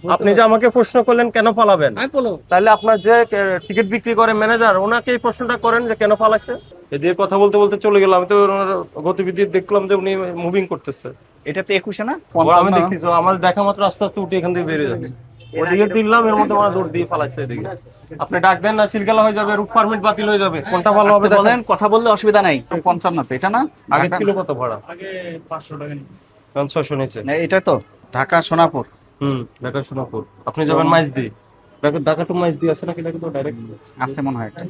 আপনি যে আমাকে প্রশ্ন করলেন কেন পালাবেন, আমি বলো তাহলে আপনার যে টিকিট বিক্রি করে ম্যানেজার, ওনাকে এই প্রশ্নটা করেন যে কেন পালাইছে। এদিকে কথা বলতে বলতে চলে গেলাম, আমি তো ওনার গতিবিধি দেখলাম যে উনি মুভিং করতেছে। এটা তো 21 না আমি 55। দেখছি আমার দেখা মাত্র আস্তে আস্তে উঠে এখান থেকে বেরিয়ে যাচ্ছে। ওদিকে দিলাম, এর মধ্যে ওরা দৌড় দিয়ে পালাইছে এদিকে। আপনি ডাক দেন না, সিলগালা হয়ে যাবে, রুট পারমিট বাতিল হয়ে যাবে, কোনটা ভালো হবে দেখেন। বলেন, কথা বললে অসুবিধা নাই। 55 তো এটা না? আগে ছিল কত ভাড়া? আগে 500 টাকা, এখন 600 নিচে। না, এটা তো ঢাকা সোনাপুর। ঢাকা সোনাপুর। আপনি যাবেন মাইজদি, ঢাকা টু মাইজদি আছে নাকি? নাকি তো ডাইরেক্ট আছে মনে হয় একটা।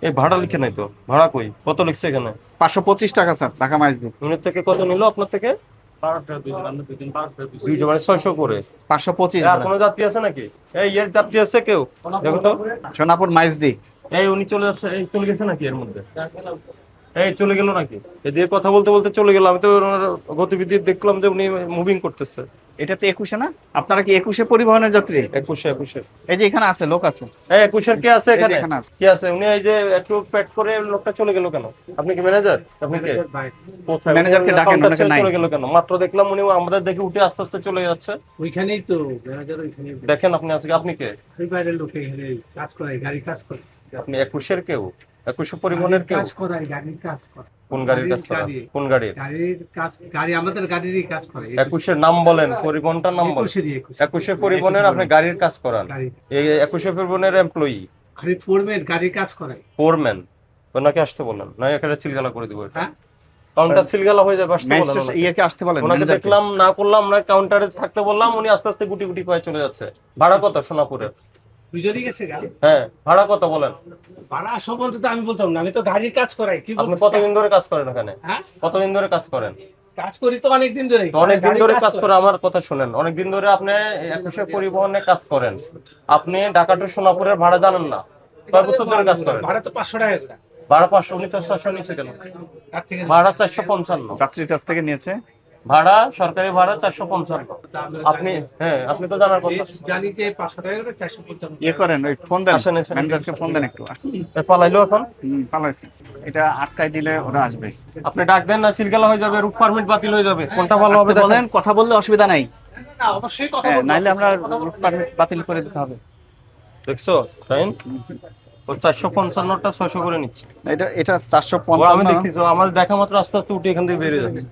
এই ভাড়া লিখে নাই তো, ভাড়া কই, কত লিখছে এখানে? 525 টাকা স্যার, ঢাকা মাইজদি। উনির থেকে কত নিল আপনার থেকে? 2 মানে 600 করে। 525। আর কোনো যাত্রী আছে নাকি? এই এর যাত্রী আছে কেউ? দেখো তো। সোনাপুর মাইজদি। এই উনি চলে যাচ্ছে, এই চলে গেছে নাকি এর মধ্যে? এই চলে গেল নাকি? এদিকে কথা বলতে বলতে চলে গেলাম, আমি তো ওনার গতিবিধি দেখলাম যে উনি মুভিং করতেছে। এটা তো 21 না? আপনারা কি 21 পরিবহনের যাত্রী? 21 এই যে এখানে আছে, লোক আছে। এই 21 কে আছে এই যে এখানে? এখানে আছে। কি আছে? উনি এই যে একটু ফ্যাট করে লোকটা চলে গেল কেন? আপনি কি ম্যানেজার? আপনি কে? কোথায়? ম্যানেজারকে ডাকেন, কাউন্টার ওনাকে ছেড়ে নাই। চলে গেল কেন? মাত্র দেখলাম উনি আমাদের দেখে উঠে আস্তে আস্তে চলে যাচ্ছে। ওইখানেই তো ম্যানেজার, ওইখানেই দেখেন আপনি আজকে, আপনি কে? ওই বাইরের লোক এখানে কাজ করে, গাড়ি কাজ করে। আপনি 21 কেউ? 21 পরিবহনের কেউ? কাজ করে, গাড়ির কাজ করে। কোন গাড়ির কাজ করা? কোন গাড়ির? গাড়ির কাজ, গাড়ি আমাদের গাড়িরই কাজ করে। 21 নাম বলেন, পরিবহনটার নাম বলেন। 21 পরিবহনের আপনি গাড়ির কাজ করান। এই 21 পরিবহনের এমপ্লয়ি, গাড়ি ফোরম্যান, গাড়ির কাজ করে। ফোরম্যান। ওনাকে আসতে বলেন, নয় এখানে সিলগালা করে দিব। হ্যাঁ, কাউন্টার সিলগালা হয়ে যাবে, আসতে বলেন ওনাকে। ইয়াকে আসতে বলেন। ওনাকে ম্যানেজারকে। দেখলাম, না করলাম না, কাউন্টারে থাকতে বললাম, উনি আস্তে আস্তে গুটি গুটি করে চলে যাচ্ছে। ভাড়া কত সোনাপুরের? দুজনই গেছে গাড়ি। হ্যাঁ, ভাড়া কত বলেন? ভাড়া আসো বলতে তো আমি বলতাম না, আমি তো গাড়ির কাজ করাই। কি আপনি বলছিস? কতদিন ধরে কাজ করেন এখানে? হ্যাঁ, কতদিন ধরে কাজ করেন? কাজ করি তো অনেকদিন ধরে। অনেকদিন ধরে কাজ করে, আমার কথা শুনেন। অনেকদিন ধরে আপনি 21 পরিবহনে কাজ করেন, আপনি ঢাকা টু সোনাপুরের ভাড়া জানেন না? কয় বছর ধরে কাজ করেন? ভাড়া তো 500 টাকা করে। ভাড়া 500, উনি তো 600 নিচে কেন? তার থেকে ভাড়া 455। যাত্রীর কাছ থেকে নিয়েছে। ভাড়া সরকারি ভাড়া 455। আপনি, হ্যাঁ আপনি তো জানার কথা। জানি যে 500 টাকা করে, 455 ইয়ে করেন, ওই ফোন দেন, আসেন, আসেন। ম্যানেজারকে ফোন দেন একটু। পালাইলো এখন। পালাইছে। এটা আটকাই দিলে ওরা আসবে। আপনি ডাক দেন না, সিলগালা হয়ে যাবে, রুট পারমিট বাতিল হয়ে যাবে, কোনটা ভালো হবে আসতে দেখেন। বলেন, কথা বললে অসুবিধা নাই। না, অবশ্যই কথা হ্যাঁ, বলবো। নাইলে আমরা রুট পারমিট বাতিল করে দিতে হবে। দেখছো ফাইন, ও 455টা 600 করে নিচ্ছে। এটা এটা ও 455। আমি দেখছি, ও আমার দেখা মাত্র আস্তে আস্তে উঠে এখান থেকে বেরিয়ে যাচ্ছে।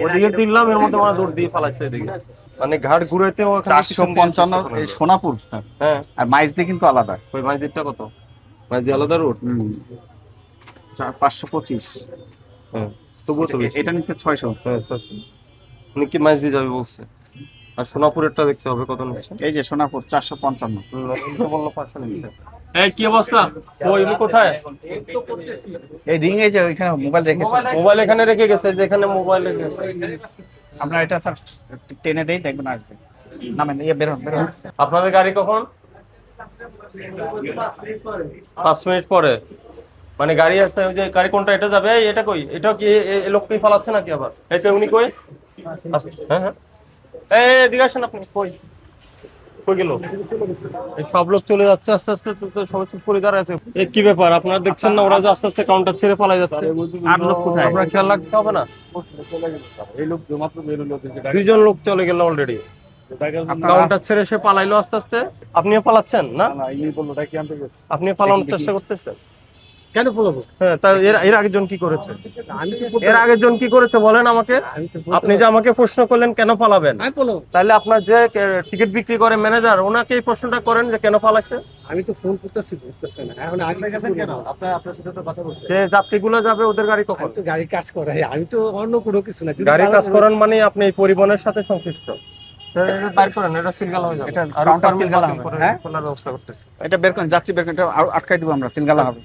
ওদিকে দিলাম, এর মধ্যে ওরা দৌড় দিয়ে পালাইছে এদিকে। মানে ঘাট ঘুরাইতে ও এখানে পিছন দিয়ে 455 এই সোনাপুর স্যার। হ্যাঁ, আর মাইজদি কিন্তু আলাদা। ওই মাইদিরটা কত? মাইদি আলাদা রুট। 525। হ্যাঁ, তবুও তো বেশি। এটা নিচে 600। হ্যাঁ স্যার, উনি কি মাইদি যাবে বলছে? আর সোনাপুরেরটা দেখতে হবে কত নিচ্ছে। এই যে সোনাপুর 455। উনি তো বললো 500 নিচ্ছে। এই কি অবস্থা? ওই উনি কোথায়? এই রিং, এই যে ওইখানে মোবাইল রেখেছে। মোবাইল এখানে রেখে গেছে, যেখানে মোবাইল রেখে গেছে। আমরা এটা স্যার টেনে দেই, দেখবেন আসবে। নামেন, ইয়ে বেরোন বেরোন। আপনাদের গাড়ি কখন? 5 মিনিট পরে। মানে গাড়ি আছে, ওই যে গাড়ি কোনটা, এটা যাবে? এই এটা কই? এটা কি এই লোককেই পালাচ্ছে নাকি আবার? এটা উনি কই? হ্যাঁ হ্যাঁ, এই এদিকে আসেন। আপনি কই কই গেল? এই সব লোক চলে যাচ্ছে আস্তে আস্তে, তো সবাই চুপ করে দাঁড়ায় আছে। এই কি ব্যাপার, আপনারা দেখছেন না ওরা যে আস্তে আস্তে কাউন্টার ছেড়ে পালাই যাচ্ছে? আর লোক কোথায়? আপনারা খেয়াল রাখতে হবে না? এই লোক মাত্র বেরোলো। 2জন লোক চলে গেল অলরেডি, কাউন্টার ছেড়ে সে পালাইলো আস্তে আস্তে। আপনিও পালাচ্ছেন না? ইনি বললো কি আনতে গেছে। আপনি পালানোর চেষ্টা করতেছেন কেন বলবো? হ্যাঁ, তা এর আগের জন কি করেছে? আমি তো এর আগের জন কি করেছে বলেন আমাকে। আমি তো আপনি যে আমাকে প্রশ্ন করলেন কেন পালাবেন, আমি বলো, তাহলে আপনার যে টিকিট বিক্রি করে ম্যানেজার, ওনাকে এই প্রশ্নটা করেন যে কেন পালাইছে। আমি তো ফোন করতেছি, ধরতেছে না। এখন আগে গেছেন কেন? আপনার সাথে তো কথা বলছেন। যে যাত্রীগুলো যাবে ওদের গাড়ি কখন? আমি তো গাড়ি কাজ করাই, আমি তো অন্য কোনো কিছু না। যদি গাড়ি ভালো কাজ হয়- করেন মানে আপনি এই পরিবহনের সাথে সংশ্লিষ্ট। এটা বাইর করেন, এটা সিলগালা হয়ে যাবে। এটা আর কাউন্টার permit সিলগালা বাতিল হবে। করে হ্যাঁ? খোলার ব্যবস্থা করতেছে। এটা বের করেন, যাত্রী বের করেন, এটা আটকাই দিব আমরা, সিলগালা হবে।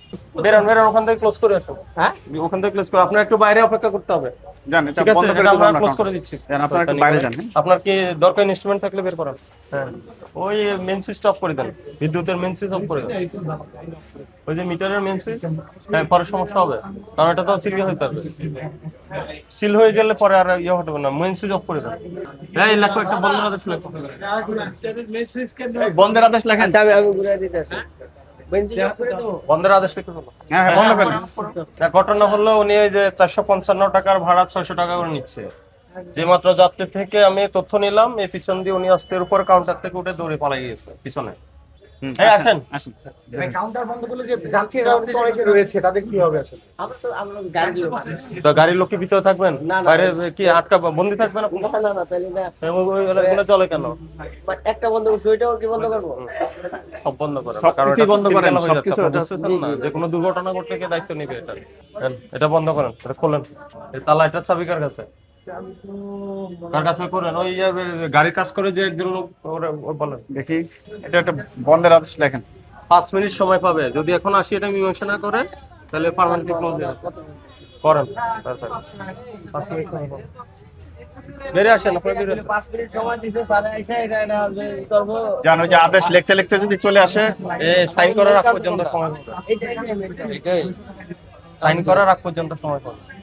বেরান বেরান, ওখান থেকে ক্লোজ করে আসুন। হ্যাঁ, ওখান থেকে ক্লোজ করে, আপনার একটু বাইরে অপেক্ষা করতে হবে। জান, এটা ঠিক আছে, বন্ধ করে এটা দিব আমরা আমরা। ক্লোজ করে দিচ্ছি। জান, আপনারা একটু বাইরে যান। হ্যাঁ? আপনার কি দরকারি ইনস্ট্রুমেন্ট থাকলে বের করান। হ্যাঁ, ওই মেইন সুইচটা অফ করে দেন, বিদ্যুতের মেইন সুইচ অফ করে দেন। ওই যে মিটারের মেইন সুইচ। হ্যাঁ, পরে সমস্যা হবে, কারণ এটা তো সিল হইতে হবে। সিল হয়ে গেলে পরে আর ইয়ে হবে না, মেইন সুইচ অফ করে দেন। এই লেখো, একটা বন্ধের আদেশ লেখো। এই বন্ধের আদেশ লেখেন। আমি ঘুরে দিতেছি। বন্ধের আদেশ লিখে ফেলো। হ্যাঁ হ্যাঁ, বন্ধ করেন। ঘটনা হলো উনি এই যে 455 টাকার ভাড়া 600 টাকা করে নিচ্ছে। যে মাত্র যাত্রী থেকে আমি তথ্য নিলাম, এই পিছন দিয়ে উনি আসতে উপর কাউন্টার থেকে উঠে দৌড়ে পালাই গিয়েছে পিছনে। এই আসেন। আসেন কাউন্টার বন্ধ করলে যে যাত্রীরা অনেকে রয়েছে তাদের কি হবে আসলে? আমরা গাড়ি তো গাড়ির লোক কি ভিতরে থাকবেন? না, না। বাইরে কি আটকা বন্দি থাকবেন আপনি? না তাহলে না ওগুলো চলে কেন? একটা বন্ধ করছি ওইটাও কি বন্ধ করবো? সব বন্ধ করেন। সবকিছুই কারণ এটা বন্ধ করেন, সিগন্যাল হয়ে যাচ্ছে, সবকিছু আপনি এটা- বুঝতেছেন না? যে কোনো দুর্ঘটনা ঘটলে কে দায়িত্ব নেবে এটা? এটা বন্ধ করেন, এটা খোলেন। এই তালা, এটা চাবি কার কাছে? কার কাছে করেন? ওই যে গাড়ির কাজ করে যে একজন লোক, ওরা বলেন। দেখি এটা একটা বন্ধের আদেশ লেখেন। 5 মিনিট সময় পাবে, যদি এখন আসি এটা মীমাংসা না করে তাহলে পার্মানেন্টলি ক্লোজ করেন। তাড়াতাড়ি 5 মিনিট সময় পাবে। বেরিয়ে আসেন, আপনারা বেরিয়ে আসেন। 5 মিনিট সময় দিছে স্যার এসে এটা যে করবো জানো যে আদেশ লিখতে লিখতে যদি চলে আসে, সাইন করার আগ পর্যন্ত সময় পাবে। এটাই সাইন করার আগ পর্যন্ত সময় পাবে।